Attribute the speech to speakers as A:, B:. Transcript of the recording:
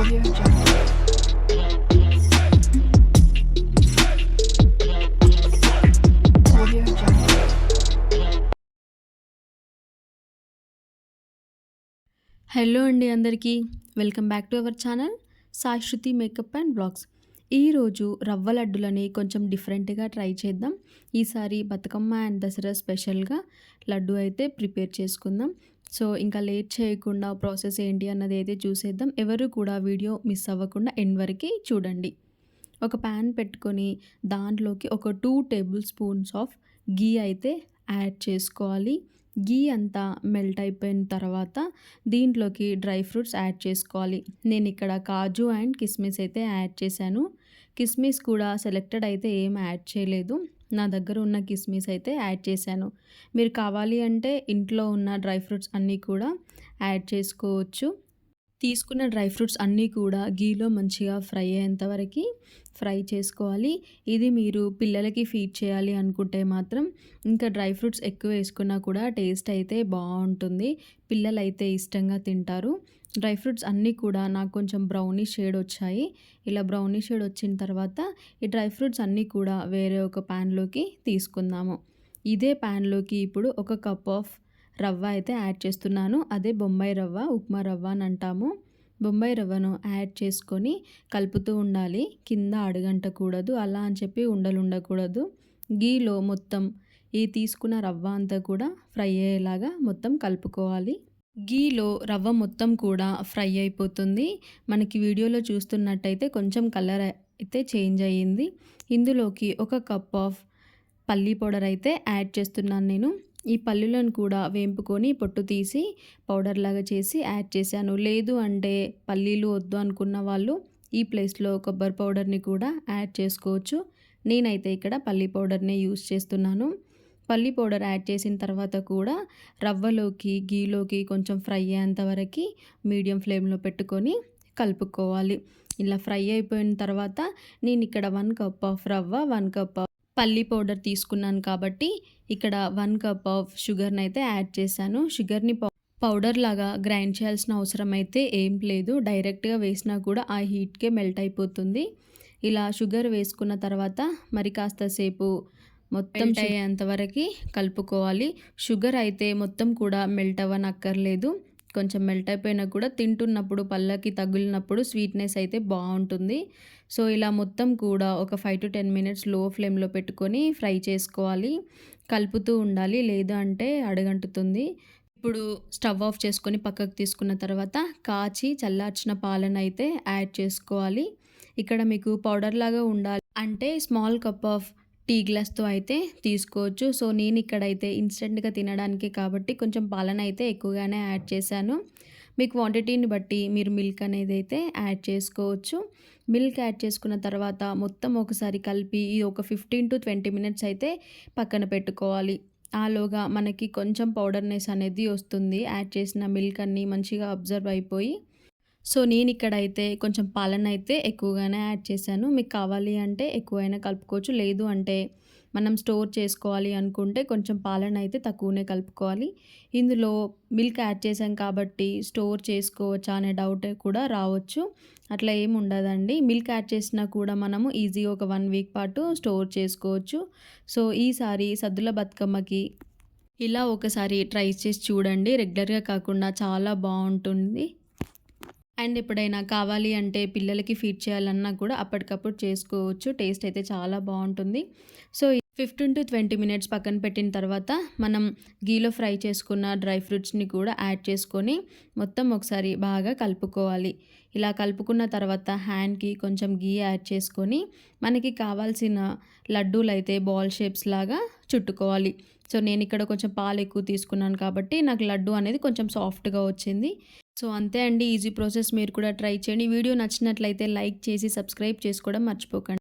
A: Audio Jungle. Audio Jungle.
B: Hello అండి అందరికీ welcome back to our channel Sai Shruti makeup and blogs. ఈరోజు రవ్వ లడ్డులని కొంచెం డిఫరెంట్గా ట్రై చేద్దాం. ఈసారి బతుకమ్మ అండ్ దసరా స్పెషల్గా లడ్డు అయితే ప్రిపేర్ చేసుకుందాం. సో ఇంకా లేట్ చేయకుండా ప్రాసెస్ ఏంటి అన్నది అయితే చూసేద్దాం. ఎవరు కూడా వీడియో మిస్ అవ్వకుండా ఎండ్ వరకు చూడండి. ఒక ప్యాన్ పెట్టుకొని దాంట్లోకి ఒక 2 టేబుల్ స్పూన్స్ ఆఫ్ గీ అయితే యాడ్ చేసుకోవాలి. గీ అంతా మెల్ట్ అయిపోయిన తర్వాత దీంట్లోకి డ్రై ఫ్రూట్స్ యాడ్ చేసుకోవాలి. నేను ఇక్కడ కాజు అండ్ కిస్మిస్ అయితే యాడ్ చేశాను. కిస్మిస్ కూడా సెలెక్టెడ్ అయితే ఏం యాడ్ చేయలేదు. నా దగ్గర ఉన్న కిస్మిస్ అయితే యాడ్ చేశాను. మీరు కావాలి అంటే ఇంట్లో ఉన్న డ్రై ఫ్రూట్స్ అన్నీ కూడా యాడ్ చేసుకోవచ్చు. తీసుకున్న డ్రై ఫ్రూట్స్ అన్నీ కూడా గీలో మంచిగా ఫ్రై అయ్యేంత వరకు ఫ్రై చేసుకోవాలి. ఇది మీరు పిల్లలకి ఫీడ్ చేయాలి అనుకుంటే మాత్రం ఇంకా డ్రై ఫ్రూట్స్ ఎక్కువ వేసుకున్నా కూడా టేస్ట్ అయితే బాగుంటుంది. పిల్లలు అయితే ఇష్టంగా తింటారు. డ్రై ఫ్రూట్స్ అన్నీ కూడా నాకు కొంచెం బ్రౌనీ షేడ్ వచ్చాయి. ఇలా బ్రౌనీ షేడ్ వచ్చిన తర్వాత ఈ డ్రై ఫ్రూట్స్ అన్నీ కూడా వేరే ఒక ప్యాన్లోకి తీసుకుందాము. ఇదే ప్యాన్లోకి ఇప్పుడు ఒక కప్ ఆఫ్ రవ్వ అయితే యాడ్ చేస్తున్నాను. అదే బొంబాయి రవ్వ, ఉప్మా రవ్వ అని అంటాము. బొంబాయి రవ్వను యాడ్ చేసుకొని కలుపుతూ ఉండాలి. కింద అడుగంటకూడదు, అలా అని చెప్పి ఉండలు ఉండకూడదు. గీలో మొత్తం ఈ తీసుకున్న రవ్వ అంతా కూడా ఫ్రై అయ్యేలాగా మొత్తం కలుపుకోవాలి. గీలో రవ్వ మొత్తం కూడా ఫ్రై అయిపోతుంది. మనకి వీడియోలో చూస్తున్నట్టయితే కొంచెం కలర్ అయితే చేంజ్ అయ్యింది. ఇందులోకి ఒక కప్ ఆఫ్ పల్లీ పౌడర్ అయితే యాడ్ చేస్తున్నాను నేను. ఈ పల్లీలను కూడా వేంపుకొని పొట్టు తీసి పౌడర్ లాగా చేసి యాడ్ చేశాను. లేదు అంటే పల్లీలు వద్దు అనుకున్న వాళ్ళు ఈ ప్లేస్లో కొబ్బరి పౌడర్ని కూడా యాడ్ చేసుకోవచ్చు. నేనైతే ఇక్కడ పల్లీ పౌడర్ని యూస్ చేస్తున్నాను. పల్లీ పౌడర్ యాడ్ చేసిన తర్వాత కూడా రవ్వలోకి గీలోకి కొంచెం ఫ్రై అయ్యేంత వరకు మీడియం ఫ్లేమ్లో పెట్టుకొని కలుపుకోవాలి. ఇలా ఫ్రై అయిపోయిన తర్వాత నేను ఇక్కడ 1 కప్ ఆఫ్ రవ్వ, 1 కప్ పల్లీ పౌడర్ తీసుకున్నాను కాబట్టి ఇక్కడ 1 కప్ ఆఫ్ షుగర్ని అయితే యాడ్ చేశాను. షుగర్ని పౌడర్ లాగా గ్రైండ్ చేయాల్సిన అవసరం అయితే ఏం లేదు. డైరెక్ట్గా వేసినా కూడా ఆ హీట్కే మెల్ట్ అయిపోతుంది. ఇలా షుగర్ వేసుకున్న తర్వాత మరి కాస్త సేపు మొత్తం అయ్యేంత వరకు కలుపుకోవాలి. షుగర్ అయితే మొత్తం కూడా మెల్ట్ అవ్వనక్కర్లేదు. కొంచెం మెల్ట్ అయిపోయినా కూడా తింటున్నప్పుడు పళ్ళకి తగిలినప్పుడు స్వీట్నెస్ అయితే బాగుంటుంది. సో ఇలా మొత్తం కూడా ఒక 5 to 10 మినిట్స్ లో ఫ్లేమ్లో పెట్టుకొని ఫ్రై చేసుకోవాలి. కలుపుతూ ఉండాలి, లేదు అంటే అడుగంటుతుంది. ఇప్పుడు స్టవ్ ఆఫ్ చేసుకొని పక్కకు తీసుకున్న తర్వాత కాచి చల్లార్చిన పాలను అయితే యాడ్ చేసుకోవాలి. ఇక్కడ మీకు పౌడర్ లాగా ఉండాలి అంటే స్మాల్ కప్ ఆఫ్ టీ గ్లాస్తో అయితే తీసుకోవచ్చు. సో నేను ఇక్కడైతే ఇన్స్టెంట్గా తినడానికి కాబట్టి కొంచెం పాలన అయితే ఎక్కువగానే యాడ్ చేశాను. మీ క్వాంటిటీని బట్టి మీరు మిల్క్ అనేది అయితే యాడ్ చేసుకోవచ్చు. మిల్క్ యాడ్ చేసుకున్న తర్వాత మొత్తం ఒకసారి కలిపి ఒక 15 to 20 మినిట్స్ అయితే పక్కన పెట్టుకోవాలి. ఆలోగా మనకి కొంచెం పౌడర్నెస్ అనేది వస్తుంది. యాడ్ చేసిన మిల్క్ అన్నీ మంచిగా అబ్జర్వ్ అయిపోయి. సో నేను ఇక్కడైతే కొంచెం పాలన అయితే ఎక్కువగానే యాడ్ చేశాను. మీకు కావాలి అంటే ఎక్కువైనా కలుపుకోవచ్చు. లేదు అంటే మనం స్టోర్ చేసుకోవాలి అనుకుంటే కొంచెం పాలన అయితే తక్కువనే కలుపుకోవాలి. ఇందులో మిల్క్ యాడ్ చేసాం కాబట్టి స్టోర్ చేసుకోవచ్చా అనే డౌట్ కూడా రావచ్చు. అట్లా ఏమి ఉండదండి. మిల్క్ యాడ్ చేసినా కూడా మనము ఈజీగా ఒక 1 వీక్ పాటు స్టోర్ చేసుకోవచ్చు. సో ఈసారి సద్దుల బతుకమ్మకి ఇలా ఒకసారి ట్రై చేసి చూడండి. రెగ్యులర్గా కాకుండా చాలా బాగుంటుంది. అండ్ ఎప్పుడైనా కావాలి అంటే పిల్లలకి ఫీడ్ చేయాలన్నా కూడా అప్పటికప్పుడు చేసుకోవచ్చు. టేస్ట్ అయితే చాలా బాగుంటుంది. సో 15 to 20 మినిట్స్ పక్కన పెట్టిన తర్వాత మనం గీలో ఫ్రై చేసుకున్న డ్రై ఫ్రూట్స్ని కూడా యాడ్ చేసుకొని మొత్తం ఒకసారి బాగా కలుపుకోవాలి. ఇలా కలుపుకున్న తర్వాత హ్యాండ్కి కొంచెం గీ యాడ్ చేసుకొని మనకి కావాల్సిన లడ్డూలు అయితే బాల్ షేప్స్ లాగా చుట్టుకోవాలి. సో నేను ఇక్కడ కొంచెం పాలు ఎక్కువ తీసుకున్నాను కాబట్టి నాకు లడ్డు అనేది కొంచెం సాఫ్ట్గా వచ్చింది. సో అంతే అండి, ఈజీ ప్రాసెస్. మీరు కూడా ట్రై చేయండి. వీడియో నచ్చినట్లయితే లైక్ చేసి సబ్స్క్రైబ్ చేసుకోవడం మర్చిపోకండి.